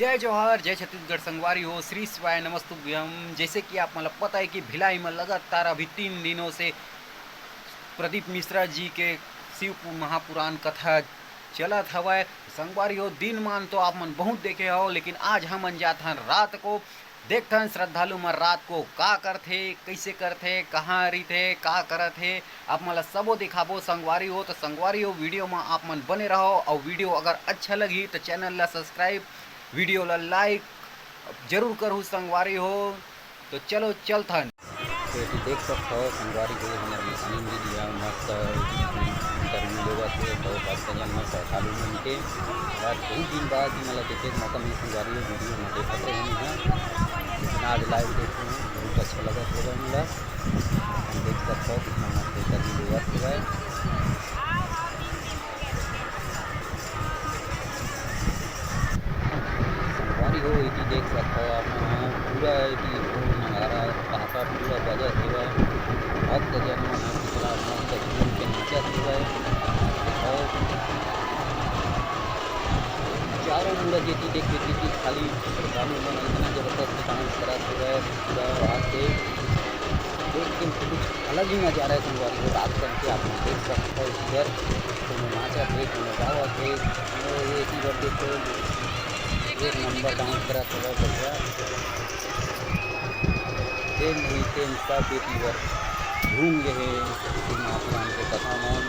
जय जवाहर जय छत्तीसगढ़ संगवारी हो श्री शिवाय नमस्तुभ्यम। जैसे कि आप मतलब पता है कि भिलाई में लगातार अभी 3 दिनों से प्रदीप मिश्रा जी के शिव महापुराण कथा चलत हवय। संगवारी हो दिन मान तो आप मन बहुत देखे हो, लेकिन आज हम जात हन रात को देखथन श्रद्धालु मन रात को का करथे, कैसे करथे, कहाँ रहीथे, का करथे, आप मन सबो दिखाबो संगवारी हो। तो संगवारी हो वीडियो में आप मन बने रहो, और वीडियो अगर अच्छा लगी तो चैनल ला सब्सक्राइब, वीडियो ला लाइक जरूर करूँ संगवारी हो। तो चलो चलथन। तो देख सकते हो संगवारी को हमारे मशीन भी दिया मस्त इंटरव्यू लेगा थे बहुत अच्छा जन में श्रद्धालु मन के बाद बहुत दिन बाद मतलब देखे के मौका मिले संगवारी वीडियो में देखते रहे हैं। लेकिन आज लाइव देखे हैं बहुत अच्छा लगा होगा मिला। हम देख सकते हो कितना मस्त इंटरव्यू लेगा हुआ है। संगवारी हो ये देख सकते हो आप पूरा नज़ारा पहाका पूरा बजत हुआ है। भक्त जन मन कितना मस्त झूम के नाचत हुआ है। और चारों मूर्त ये देख लेती कि खाली श्रद्धालु मन इतना जबरदस्त डांस करत हुआ है। पूरा रात के देख के कुछ अलग ही नज़ारा है संगवारी को। रात करके आप देख सकते हो इधर तो नाचा थे तो गावा थे एक ही बार देखो एक नंबर डांस करत हुआ बढ़िया तेन सब बेटी वर घूम गए महापुराण के कथा में।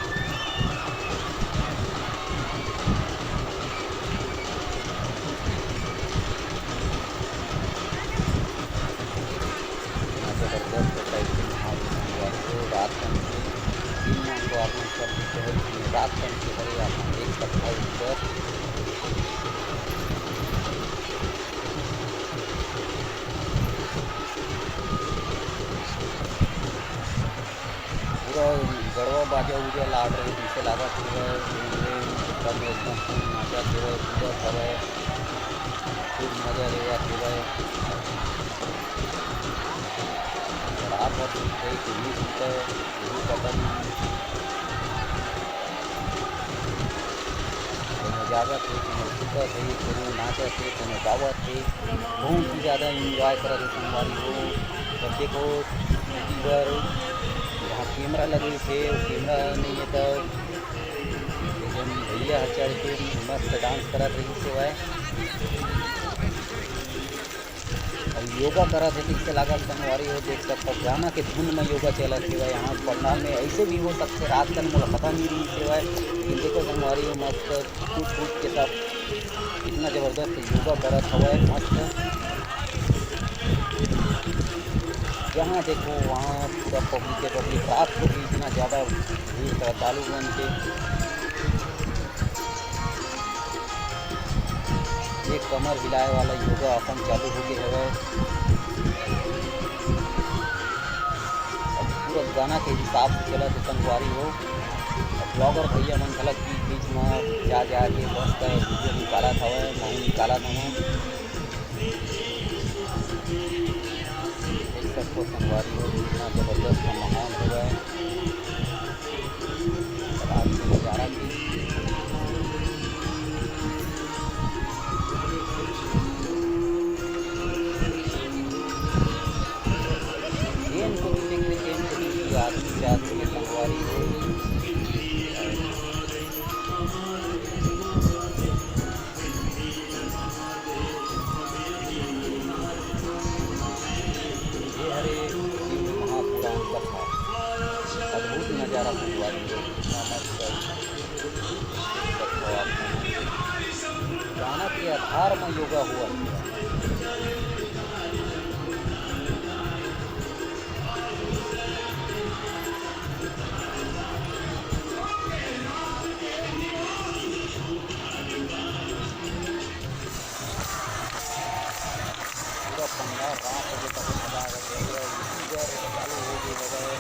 जबरदस्त टाइप के महापुराण को रात दिन में को आप सब रात के हरे आप देख सकते हो इधर पूरा गड़वा बाजा उजा लाग रही पीछे लागत हुआ सब एकदम फूल नाचा हुआ पूजा हवा खूब मजा लेगा हुआ रात भर पता नहीं जागा थे सुबह थे कोनो नाचा थे कोनो गावा थे बहुत ही ज़्यादा इंजॉय करा थे संगवारी हो। जब देखो यूट्यूबर जहाँ कैमरा लगे थे कैमरा नहीं है तो एकदम भैया चढ़ के मस्त डांस करा थे सिवाय और योगा करा थे ठीक से लगा संगवारी हो। देख सकते गाना के धुन में योगा चला सिवाय यहाँ पंडाल में ऐसे भी हो सकते रात का मुझे पता नहीं रही सिवाय। लेकिन देखो संगवारी हो मस्त कूद के सब इतना ज़बरदस्त योगा करा हुआ है मस्त। जहाँ देखो वहाँ पूरा पब्लिक रात को भी इतना ज़्यादा भीड़ श्रद्धालु बन के एक कमर हिलाए वाला योगा आसन चालू हो गया है। पूरा गाना के हिसाब से चला तो संगवारी हो। ब्लॉगर भैया मन खलक बीच में जा के मस्त वीडियो निकाला था मैं निकाला था मैं देख सकते संगवारी हो इतना ज़बरदस्त माहौल हुआ है रात के नज़ारा की। आदमी जाती है संगवारी हो ये हरे महापुराण कथा अद्भुत नज़ारा संगवारी हो कितना मस्त गाना के आधार में योगा हुआ पंद्रह रात बजे तक चालू हो गई है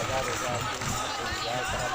जगह एंजॉय करा